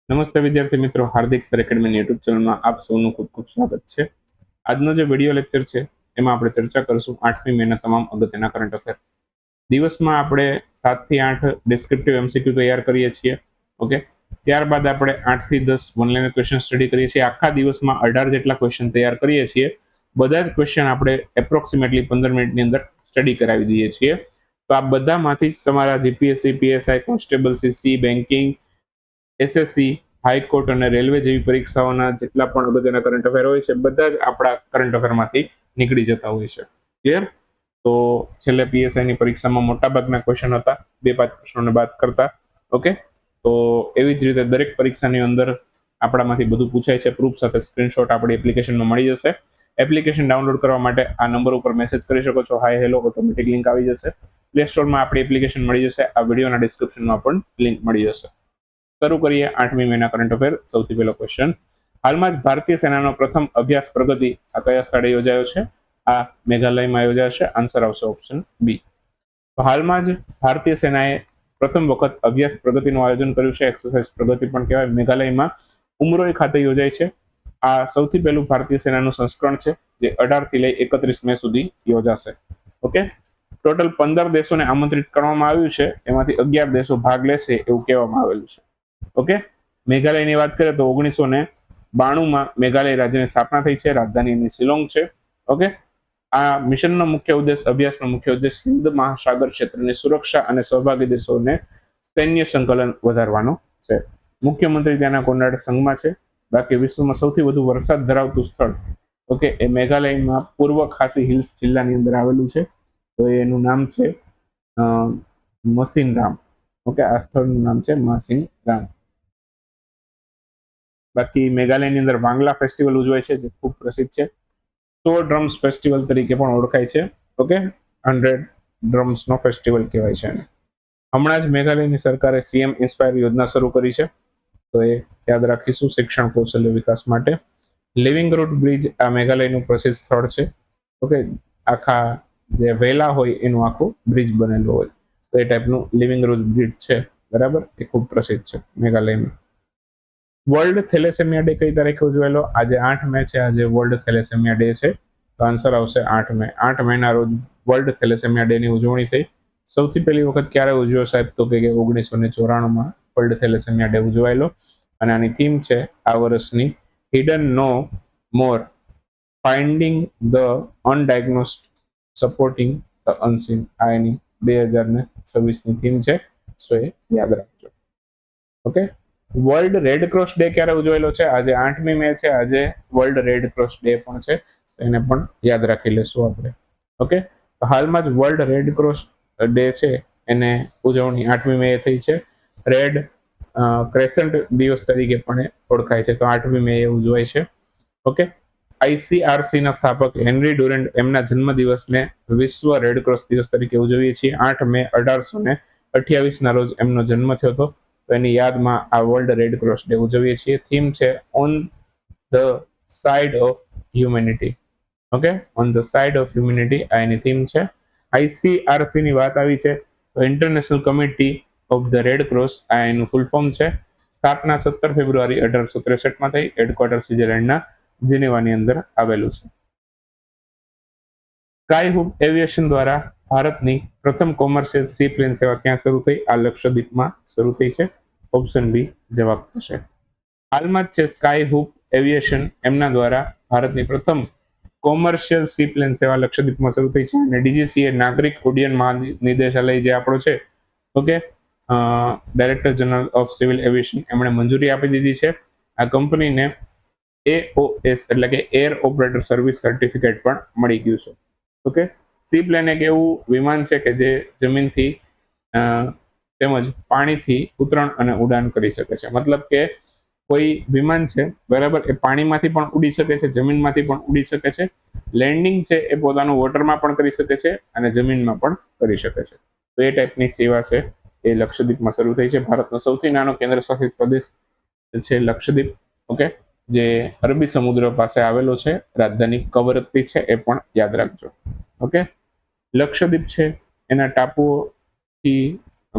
નમસ્તે વિદ્યાર્થી મિત્રો, હાર્દિક સર એકેડમી યુટ્યુબ ચેનલમાં આપ સૌનું ખૂબ ખૂબ સ્વાગત છે. આજનો જે વિડીયો લેક્ચર છે એમાં આપણે ચર્ચા કરીશું 8મી મેના તમામ અગત્યના કરંટ અફેર. દિવસમાં આપણે 7 થી 8 ડિસ્ક્રિપ્ટિવ એમસીક્યુ તૈયાર કરીએ છીએ. ઓકે, ત્યારબાદ આપણે 8 થી 10 ઓનલાઈન ક્વેશ્ચન સ્ટડી કરીએ છીએ. આખા દિવસમાં 18 જેટલા ક્વેશ્ચન તૈયાર કરીએ છીએ. બધા જ ક્વેશ્ચન આપણે એપ્રોક્સિમેટલી 15 મિનિટની અંદર સ્ટડી કરાવી દઈએ છીએ. તો આ બધામાંથી જ તમારા GPSC, PSI, constable, CC, banking, SSC, high court અને રેલવે જેવી પરીક્ષાઓના જેટલા પણ અગત્યના કરંટ અફેર હોય છે બધા જ આપણા કરંટ અફેરમાંથી નીકળી જતા હોય છે. ક્લિયર? તો છેલ્લે પીએસઆઈની પરીક્ષામાં મોટાભાગના ક્વેશ્ચન હતા 2-5 પ્રશ્નોને બાદ કરતા. ઓકે, તો એવી જ રીતે દરેક પરીક્ષાની અંદર આપણામાંથી બધું પૂછાય છે. પ્રૂફ સાથે સ્ક્રીનશોટ આપણી એપ્લિકેશનમાં મળી જશે. એપ્લિકેશન ડાઉનલોડ કરવા માટે આ નંબર ઉપર મેસેજ કરી શકો છો. હાય હેલો ઓટોમેટિક લિંક આવી જશે. પ્લે સ્ટોરમાં આપણી એપ્લિકેશન મળી જશે. આ વિડીયોના ડિસ્ક્રિપ્શનમાં પણ લિંક મળી જશે. શરૂ કરીએ 8મી મેના કરંટ અફેર. સૌથી પહેલો ક્વેશ્ચન, હાલમાં જ ભારતીય સેનાનો પ્રથમ અભ્યાસ પ્રગતિ આ કયા સ્થળે યોજાયો છે? આ મેઘાલયમાં યોજાયો છે. આન્સર આવશે ઓપ્શન બી. તો હાલમાં જ ભારતીય સેનાએ પ્રથમ વખત અભ્યાસ પ્રગતિનું આયોજન કર્યું છે. એક્સરસાઇઝ પ્રગતિ પણ કહેવાય. મેઘાલયમાં ઉમરોઈ ખાતે યોજાય છે. આ સૌથી પહેલું ભારતીય સેનાનું સંસ્કરણ છે જે 18 થી લઈ 31 મે સુધી યોજાશે. ઓકે, ટોટલ 15 દેશોને આમંત્રિત કરવામાં આવ્યું છે. એમાંથી 11 દેશો ભાગ લેશે એવું કહેવામાં આવેલું છે. ઓકે, મેઘાલયની વાત કરીએ તો 1992માં મેઘાલય રાજ્યની સ્થાપના થઈ છે. રાજધાની એની શિલોંગ છે. ઓકે, આ મિશનનો મુખ્ય ઉદ્દેશ, અભ્યાસનો મુખ્ય ઉદ્દેશ હિન્દ મહાસાગર ક્ષેત્રની સુરક્ષા અને સહભાગી દેશોને સૈન્ય સંકલન વધારવાનો છે. મુખ્યમંત્રી ત્યાંના કોર્નડ સંઘમાં છે. બાકી વિશ્વમાં સૌથી વધુ વરસાદ ધરાવતું સ્થળ, ઓકે, એ મેઘાલયમાં પૂર્વ ખાસી હિલ્સ જિલ્લાની અંદર આવેલું છે. તો એનું નામ છે મસીનરામ. ઓકે, આ સ્થળનું નામ છે મસીનરામ. બાકી મેઘાલયની અંદર વાંગલા ફેસ્ટિવલ ઉજવાય છે જે ખૂબ પ્રસિદ્ધ છે. 100 ડ્રમ્સ ફેસ્ટિવલ તરીકે પણ ઓળખાય છે. ઓકે, 100 ડ્રમ્સનો ફેસ્ટિવલ કહેવાય છે. હમણાં જ મેઘાલયની સરકારે સીએમ ઇન્સ્પાયર યોજના શરૂ કરી છે. તો એ યાદ રાખીશું શિક્ષણ કૌશલ્ય વિકાસ માટે. લિવિંગ રૂટ બ્રિજ આ મેઘાલયનું પ્રસિદ્ધ સ્થળ છે. ઓકે, આખા જે વેલા હોય એનું આખું બ્રિજ બનેલું હોય, તો એ ટાઈપનું લિવિંગ રૂટ બ્રિજ છે. બરાબર, એ ખૂબ પ્રસિદ્ધ છે મેઘાલયમાં. વર્લ્ડ થેલેસેમિયા ડે કઈ તારીખે ઉજવાયેલો? આજે 8 મે છે. આજે વર્લ્ડ થેલેસેમિયા ડે છે. તો આન્સર આવશે 8 મે. 8 મેના રોજ વર્લ્ડ થેલેસેમિયા ડે ની ઉજવણી થઈ. સૌથી પહેલી વખત ક્યારે ઉજવ્યો સાહેબ? તો કે 1994માં વર્લ્ડ થેલેસેમિયા ડે ઉજવાયેલો. અને આની થીમ છે આ વર્ષની hidden no more, finding the undiagnosed, supporting the unseen. આ એની 2026ની થીમ છે. સો એ યાદ રાખજો. Okay, world red cross day ક્યારે ઉજવાયેલો છે? આજે 8મી મે છે. આજે વર્લ્ડ રેડ ક્રોસ ડે પણ છે. એને પણ યાદ રાખી લેશું આપણે. ઓકે, તો હાલમાં જ વર્લ્ડ રેડ ક્રોસ ડે છે એને ઉજવણી 8મી મે થઈ છે. રેડ ક્રેસન્ટ દિવસ તરીકે પણ ઓળખાય છે. તો 8મી મે એ ઉજવાય છે. ઓકે, આઈસીઆરસી ના સ્થાપક હેનરી ડુરન્ટ એમના જન્મદિવસને વિશ્વ રેડ ક્રોસ દિવસ તરીકે ઉજવીએ છીએ. 8 મે 1828ના રોજ એમનો જન્મ થયો હતો. તો એની યાદમાં આ વર્લ્ડ રેડ ક્રોસ ડે ઉજવીએ છીએ. થીમ છે on the side of humanity. Okay, on the side of humanity આ એની થીમ છે. આઈસીઆરસી ની વાત આવી છે તો international committee of the red cross આ એનું ફૂલ ફોર્મ છે. સ્થાપના 17 ફેબ્રુઆરી 1863માં થઈ. હેડક્વાર્ટર સ્વિટ્ઝરલેન્ડના જીનેવાની અંદર આવેલું છે. સ્કાયહૂપ એવિએશન દ્વારા ભારતની પ્રથમ કોમર્શિયલ સી પ્લેન સેવા ક્યાં શરૂ થઈ? આ લક્ષદ્વીપમાં શરૂ થઈ છે. ઓપ્શન બી જવાબ થશે. હાલમાં જ છે સ્કાયહૂપ એવિએશન એમના દ્વારા ભારતની પ્રથમ કોમર્શિયલ સી પ્લેન સેવા લક્ષદ્વીપમાં શરૂ થઈ છે. અને ડીજીસીએ નાગરિક ઉડ્ડયન મહાનિદેશાલય જે આપણો છે, okay, director general of civil aviation એમણે મંજૂરી આપી દીધી છે. આ કંપનીને એઓએસ એટલે કે એર ઓપરેટર સર્વિસ સર્ટિફિકેટ પણ મળી ગયું છે. ઓકે, સી પ્લેન એક એવું વિમાન છે કે જે જમીનથી તેમજ પાણીથી ઉતરાણ અને ઉડાન કરી શકે છે. મતલબ કે કોઈ વિમાન છે, બરાબર, એ પાણીમાંથી પણ ઉડી શકે છે, જમીનમાંથી પણ ઉડી શકે છે. લેન્ડિંગ છે એ પોતાનું વોટરમાં પણ કરી શકે છે અને જમીનમાં પણ કરી શકે છે. તો એ ટાઈપની સેવા છે એ લક્ષદ્વીપમાં શરૂ થઈ છે. ભારતનો સૌથી નાનો કેન્દ્ર શાસિત પ્રદેશ છે લક્ષદ્વીપ. ઓકે, જે અરબી સમુદ્ર પાસે આવેલો છે. રાજધાની કવરત્તી છે એ પણ યાદ રાખજો. ઓકે, લક્ષદ્વીપ છે એના ટાપુઓથી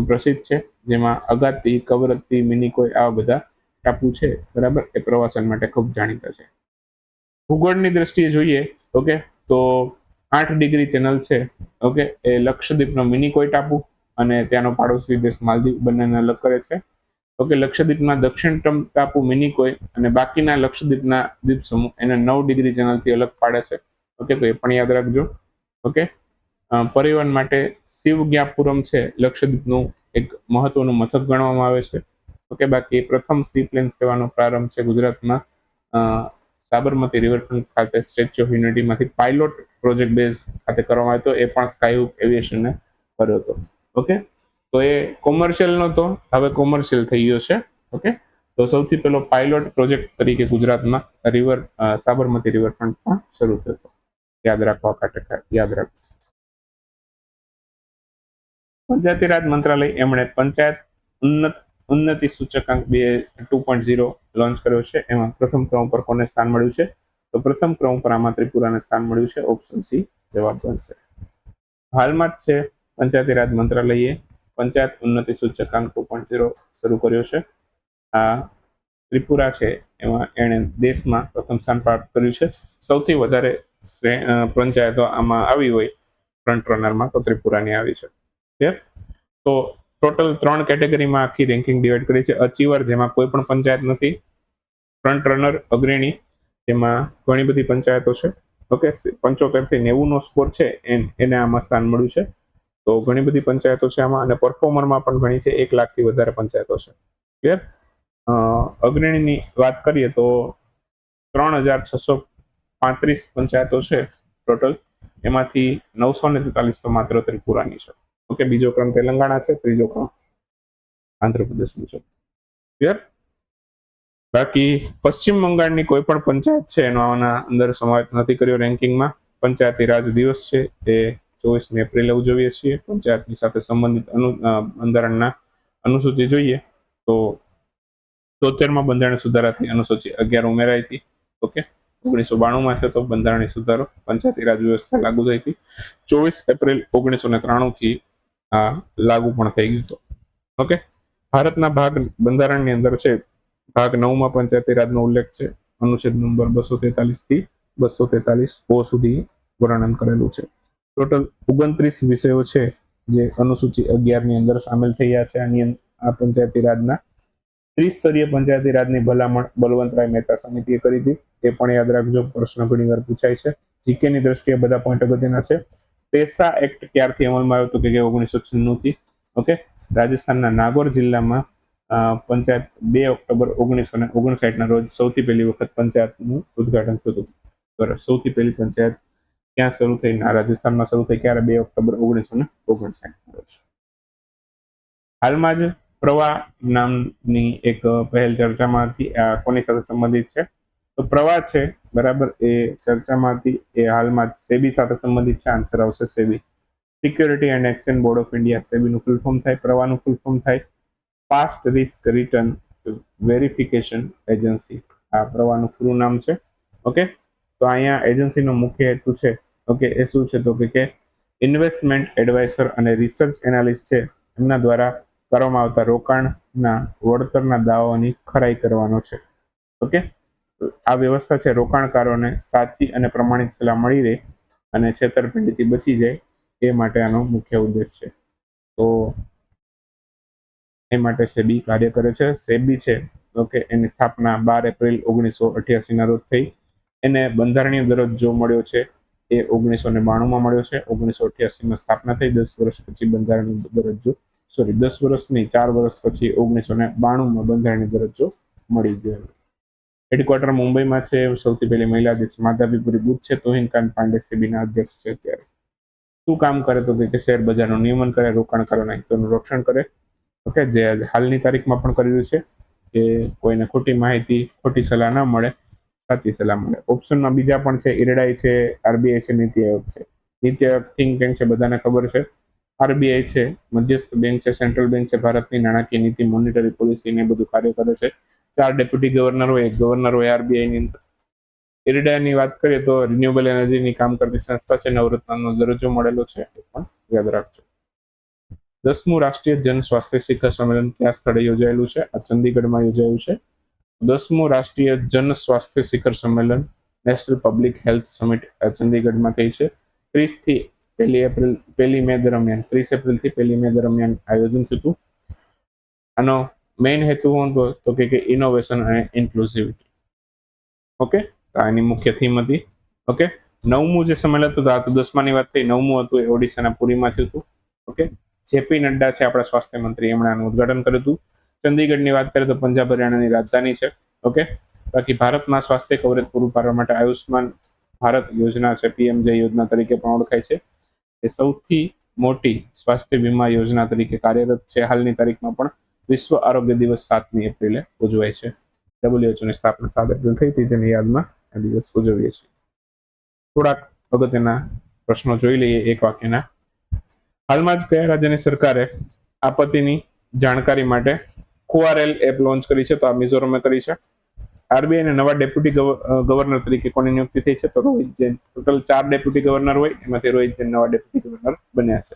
પ્રસિદ્ધ છે, જેમાં અગાતી, કવરત્તી, મિનિકોય આવા બધા ટાપુ છે બરાબર એ પ્રવાસન માટે ખૂબ જાણીતા છે. ભૂગોળની દ્રષ્ટિએ જોઈએ ઓકે તો 8 ડિગ્રી ચેનલ છે ઓકે એ લક્ષદ્વીપનો મિનિકોય ટાપુ અને ત્યાંનો પાડોશી દેશ માલદીવ બંનેને અલગ કરે છે. ઓકે લક્ષદ્વીપના દક્ષિણતમ ટાપુ મિનિકોય અને બાકીના લક્ષદ્વીપના દ્વીપ સમૂહ એને 9 ડિગ્રી ચેનલથી અલગ પાડે છે. ઓકે તો એ પણ યાદ રાખજો. ઓકે પરિવહન માટે શિવગ્યાપુરમ છે લક્ષદ્વીપનું એક મહત્વનું મથક ગણવામાં આવે છે. ઓકે બાકી પ્રથમ સી પ્લેન સેવાનો પ્રારંભ છે ગુજરાતમાં સાબરમતી રિવરફ્રન્ટ ખાતે સ્ટેચ્યુ ઓફ યુનિટીમાંથી પાયલોટ પ્રોજેક્ટ બેઝ ખાતે કરવામાં આવ્યો હતો. એ પણ સ્કાયહૂક એવિએશને કર્યો હતો. ઓકે તો એ કોમર્શિયલ નહોતો, હવે કોમર્શિયલ થઈ ગયો છે. ઓકે તો સૌથી પહેલો પાયલોટ પ્રોજેક્ટ તરીકે ગુજરાતમાં સાબરમતી રિવરફ્રન્ટ પણ શરૂ થયો હતો. યાદ રાખવા માટે યાદ રાખજો. પંચાયતી રાજ મંત્રાલય એમણે પંચાયત ઉન્નતિ સૂચકાંક 2.0 લોન્ચ કર્યો છે. એમાં પ્રથમ ક્રમ પર કોને સ્થાન મળ્યું છે? તો પ્રથમ ક્રમ પર આમાં ત્રિપુરાને સ્થાન મળ્યું છે. ઓપ્શન સી જવાબ બનશે. હાલમાં જ છે પંચાયતી રાજ મંત્રાલયે પંચાયત ઉન્નતિ સૂચકાંક 2.0 શરૂ કર્યો છે. આ ત્રિપુરા છે એમાં એણે દેશમાં પ્રથમ સ્થાન પ્રાપ્ત કર્યું છે. સૌથી વધારે પંચાયતો આમાં આવી હોય ફ્રન્ટ રનરમાં તો ત્રિપુરાની આવી છે. તો ટોટલ 3 કેટેગરીમાં આખી રેન્કિંગ ડિવાઈડ કરી છે. અચીવર જેમાં કોઈ પણ પંચાયત નથી, ફ્રન્ટ રનર અગ્રણી જેમાં ઘણી બધી પંચાયતો છે. ઓકે 75 થી 90 નો સ્કોર છે એને આમાં સ્થાન મળ્યું છે. તો ઘણી બધી પંચાયતો છે આમાં અને પરફોર્મરમાં પણ ઘણી છે. 1 લાખથી વધારે પંચાયતો છે. ક્લિયર? અગ્રણીની વાત કરીએ તો 3635 પંચાયતો છે ટોટલ, એમાંથી 943 તો માત્ર ત્રિપુરાની છે. ઓકે બીજો ક્રમ તેલંગાણા છે, ત્રીજો ક્રમ આંધ્રપ્રદેશનો છે. ક્લિયર? બાકી પશ્ચિમ બંગાળની કોઈ પણ પંચાયત છે એનો આના અંદર સમાવેશ નથી કર્યો રેન્કિંગમાં. પંચાયતી રાજ દિવસ છે એ 24મી એપ્રિલે ઉજવીએ છીએ. પંચાયતની સાથે સંબંધિત બંધારણના અનુસૂચિ જોઈએ તો 73માં બંધારણ સુધારાથી અનુસૂચિ 11 ઉમેરાઈ હતી. ઓકે 1992માં થયો તો બંધારણીય સુધારો, પંચાયતી રાજ વ્યવસ્થા લાગુ થઈ હતી. 24 એપ્રિલ 1993 થી આ લાગુ પણ થઈ ગયું હતું. ઓકે ભારતના ભાગ બંધારણની અંદર છે ભાગ 9માં પંચાયતી રાજનો ઉલ્લેખ છે. અનુચ્છેદ નંબર 243 થી 243 ઓ સુધી વર્ણન કરેલું છે. ટોટલ 29 વિષયો છે જે અનુસૂચિ 11 ની અંદર સામેલ થયા છે. આ પંચાયતી રાજના ત્રિસ્તરીય પંચાયતી રાજની ભલામણ બલવંતરાય મહેતા સમિતિએ કરી હતી. એ પણ યાદ રાખજો, પ્રશ્ન ઘણી વાર પૂછાય છે. જીકે ની દ્રષ્ટિએ બધા પોઈન્ટ અગત્યના છે. પેસા એક્ટ ક્યારથી અમલમાં આવ્યો તો કે 1996 થી. ઓકે રાજસ્થાનના નાગોર જિલ્લામાં પંચાયત 2 ઓક્ટોબર 1959 ના રોજ સૌથી પહેલી વખત પંચાયતનું ઉદ્ઘાટન થયું હતું. સૌથી પહેલી પંચાયત ક્યાં શરૂ થઈ? રાજસ્થાનમાં શરૂ થઈ. ક્યારે? 2 ઓક્ટોબર 1959 ના રોજ. હાલમાં જ પ્રવાહ નામની એક પહેલ ચર્ચામાં હતી. આ કોની સાથે સંબંધિત છે? તો પ્રવાહ છે બરાબર એ ચર્ચામાં હતી. એ હાલમાં સેબી સાથે સંબંધિત છે. આન્સર આવશે SEBI. Security and exchange board of India, સેબીનું ફૂલ ફોર્મ થાય. પ્રવાહનું ફૂલ ફોર્મ થાય past risk return verification agency. આ પ્રવાહનું પૂરું નામ છે. ઓકે તો અહીંયા એજન્સીનો મુખ્ય હેતુ છે ઓકે એ શું છે તો કે ઇન્વેસ્ટમેન્ટ એડવાઇઝર અને રિસર્ચ એનાલિસ્ટ છે એમના દ્વારા કરવામાં આવતા રોકાણના વળતરના દાવાઓની ખરાઈ કરવાનો છે. ઓકે આ વ્યવસ્થા છે રોકાણકારોને સાચી અને પ્રમાણિત સલાહ મળી રહે અને છેતરપિંડીથી બચી જાય એ માટે આનો મુખ્ય ઉદ્દેશ છે. તો એ માટે સેબી કાર્ય કરે છે. સેબી છે ઓકે એની સ્થાપના 12 એપ્રિલ 1988 ના રોજ થઈ. એને બંધારણીય દરજ્જો મળ્યો છે એ 1992માં મળ્યો છે. 1988માં સ્થાપના થઈ. 10 વર્ષ પછી બંધારણીય દરજ્જો 10 વર્ષ નહીં 4 વર્ષ પછી 1992માં બંધારણીય દરજ્જો મળી ગયો. હેડક્વાર્ટર મુંબઈમાં છે. સૌથી પહેલી મહિલા અધ્યક્ષ માધવીપુરી બુથ છે. તોહિનકાન પાંડે સેબીના અધ્યક્ષ છે. અત્યારે શું કામ કરે તો કે શેર બજારનું નિયમન કરે, રોકાણકારોના હિતોનું રક્ષણ કરે. ઓકે જે હાલની તારીખમાં પણ કર્યું છે કે કોઈને ખોટી માહિતી ખોટી સલાહ ના મળે, સાચી સલાહ મળે. ઓપ્શનમાં બીજા પણ છે. ઇરડાઈ છે, આરબીઆઈ છે, નીતિ આયોગ છે. નીતિ આયોગ થિંક ટેન્ક છે, બધાને ખબર છે. આરબીઆઈ છે મધ્યસ્થ બેંક છે, સેન્ટ્રલ બેંક છે, ભારતની નાણાકીય નીતિ મોનિટરી પોલિસી ને બધું કાર્ય કરે છે. 4 ડેપ્યુટી ગવર્નર હોય, એક ગવર્નર હોય આરબીઆઈ ની અંદર. ઇરડાની વાત કરીએ તો રિન્યુએબલ એનર્જીની કામ કરતી સંસ્થા છે. નવરત્નનો દરજ્જો મળેલો છે, એ પણ યાદ રાખજો. 10મું રાષ્ટ્રીય જન સ્વાસ્થ્ય શિખર સંમેલન કયા સ્થળે યોજાયેલું છે? આ ચંદીગઢમાં યોજાયું છે. 10મું રાષ્ટ્રીય જન સ્વાસ્થ્ય શિખર સંમેલન નેશનલ પબ્લિક હેલ્થ સમિટ ચંદીગઢમાં થઈ છે. 30 થી 1 મે દરમિયાન 30 એપ્રિલથી 1 મે દરમિયાન આયોજન થયું હતું. આનો મેઇન હેતુ શું હતો તો કે ઇનોવેશન અને ઇન્ક્લુઝિવિટી. ઓકે, તો આની મુખ્ય થીમ હતી. ઓકે, 9મું જે સંમેલન હતું આ તો 10માની વાત થઈ, 9મું હતું એ ઓડિશાના પુરીમાં થયું હતું. ઓકે, જેપી નડ્ડા છે આપણા સ્વાસ્થ્ય મંત્રી, એમણે આનું ઉદ્ઘાટન કર્યું હતું. ચંદીગઢની વાત કરીએ તો પંજાબ હરિયાણાની રાજધાની છે. ઓકે, બાકી ભારતમાં સ્વાસ્થ્ય કવરેજ પૂરું પાડવા માટે આયુષ્માન ભારત યોજના છે, પીએમજે યોજના તરીકે પણ ઓળખાય છે. એ સૌથી મોટી સ્વાસ્થ્ય વીમા યોજના તરીકે કાર્યરત છે. હાલની તારીખમાં પણ વિશ્વ આરોગ્ય દિવસ 7મી એપ્રિલે ઉજવાય છે. WHO ની સ્થાપના 7 એપ્રિલ થઈ હતી, જેની યાદમાં આ દિવસ ઉજવીએ છીએ. થોડાક અગત્યના પ્રશ્નો જોઈ લઈએ એક વાક્યના. હાલમાં જ કયા રાજ્યની સરકારે આપત્તિની જાણકારી માટે QRL એપ લોન્ચ કરી છે? તો આ મિઝોરમે કરી છે. RBI ના નવા ડેપ્યુટી ગવર્નર તરીકે કોની નિયુક્તિ થઈ છે? તો Rohit Jain. Total 4 deputy governor હોય, એમાંથી રોહિત જૈન નવા ડેપ્યુટી ગવર્નર બન્યા છે.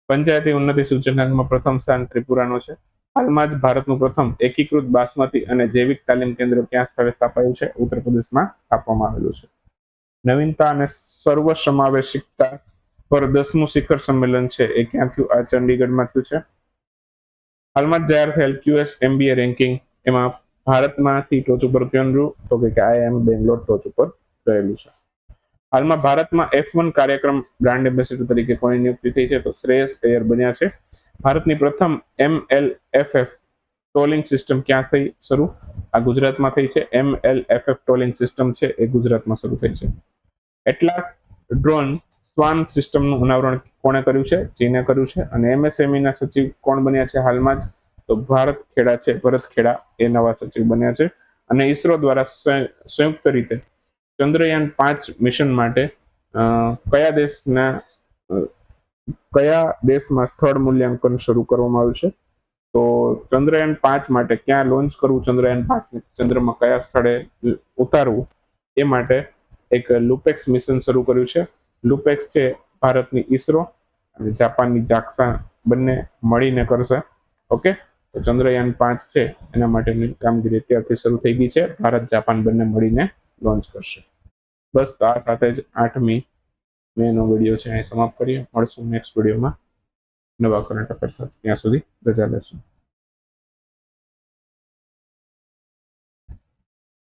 પંચાયતી ઉન્નતિ સૂચકાંકમાં પ્રથમ સ્થાન ત્રિપુરાનો છે. હાલમાં જ ભારતનું પ્રથમ એકીકૃત બાસમતી અને જૈવિક તાલીમ કેન્દ્ર ક્યાં સ્થળે સ્થાપાયું છે? ઉત્તર પ્રદેશમાં સ્થાપવામાં આવેલું છે. નવીનતા અને સર્વસમાવેશિકતા પર 10મું શિખર સંમેલન છે એ ક્યાં થયું? આ ચંડીગઢમાં થયું છે. હાલમાં જ જાહેર થયેલ QS MBA રેન્કિંગ એમાં ભારતમાંથી ટોચ ઉપર ક્યાં રહ્યું? તો કે IIM બેંગ્લોર ટોચ ઉપર રહેલું છે. હાલમાં ભારતમાં F1 કાર્યક્રમ બ્રાન્ડ એમ્બેસેડર તરીકે કોની નિયુક્તિ થઈ છે? તો શ્રેયસ અય્યર બન્યા છે. ભારતની પ્રથમ MLFF ટોલિંગ સિસ્ટમ ક્યાં થઈ શરૂ? આ ગુજરાતમાં થઈ છે. MLFF ટોલિંગ સિસ્ટમ છે એ ગુજરાતમાં શરૂ થઈ છે. એટલાસ ડ્રોન સ્વાન સિસ્ટમનું અનાવરણ કોણે કર્યું છે? ચીને કર્યું છે. અને MSME ના સચિવ કોણ બન્યા છે હાલમાં જ? તો ભરત ખેડા એ નવા સચિવ બન્યા છે. અને ISRO દ્વારા સંયુક્ત રીતે ચંદ્રયાન 5 મિશન માટે કયા દેશમાં સ્થળ મૂલ્યાંકન શરૂ કરવામાં આવ્યું છે? તો ચંદ્રયાન 5 માટે ક્યાં લોન્ચ કરવું, ચંદ્રયાન 5 ચંદ્રમાં કયા સ્થળે ઉતારવું, એ માટે એક લુપેક્સ મિશન શરૂ કર્યું છે. લુપેક્સ છે ભારતની ISRO અને જાપાનની JAXA બંને મળીને કરશે. ઓકે, તો ચંદ્રયાન 5 છે એના માટેની કામગીરી અત્યારથી શરૂ થઈ ગઈ છે. ભારત જાપાન બંને મળીને લોન્ચ કરશે. બસ, તો આ સાથે જ 8મી મેનો વિડીયો છે અહીં સમાપ્ત કરીએ. મળશું નેક્સ્ટ વિડીયોમાં નવા કરંટ અફેર સાથે. ત્યાં સુધી રજા લેશું.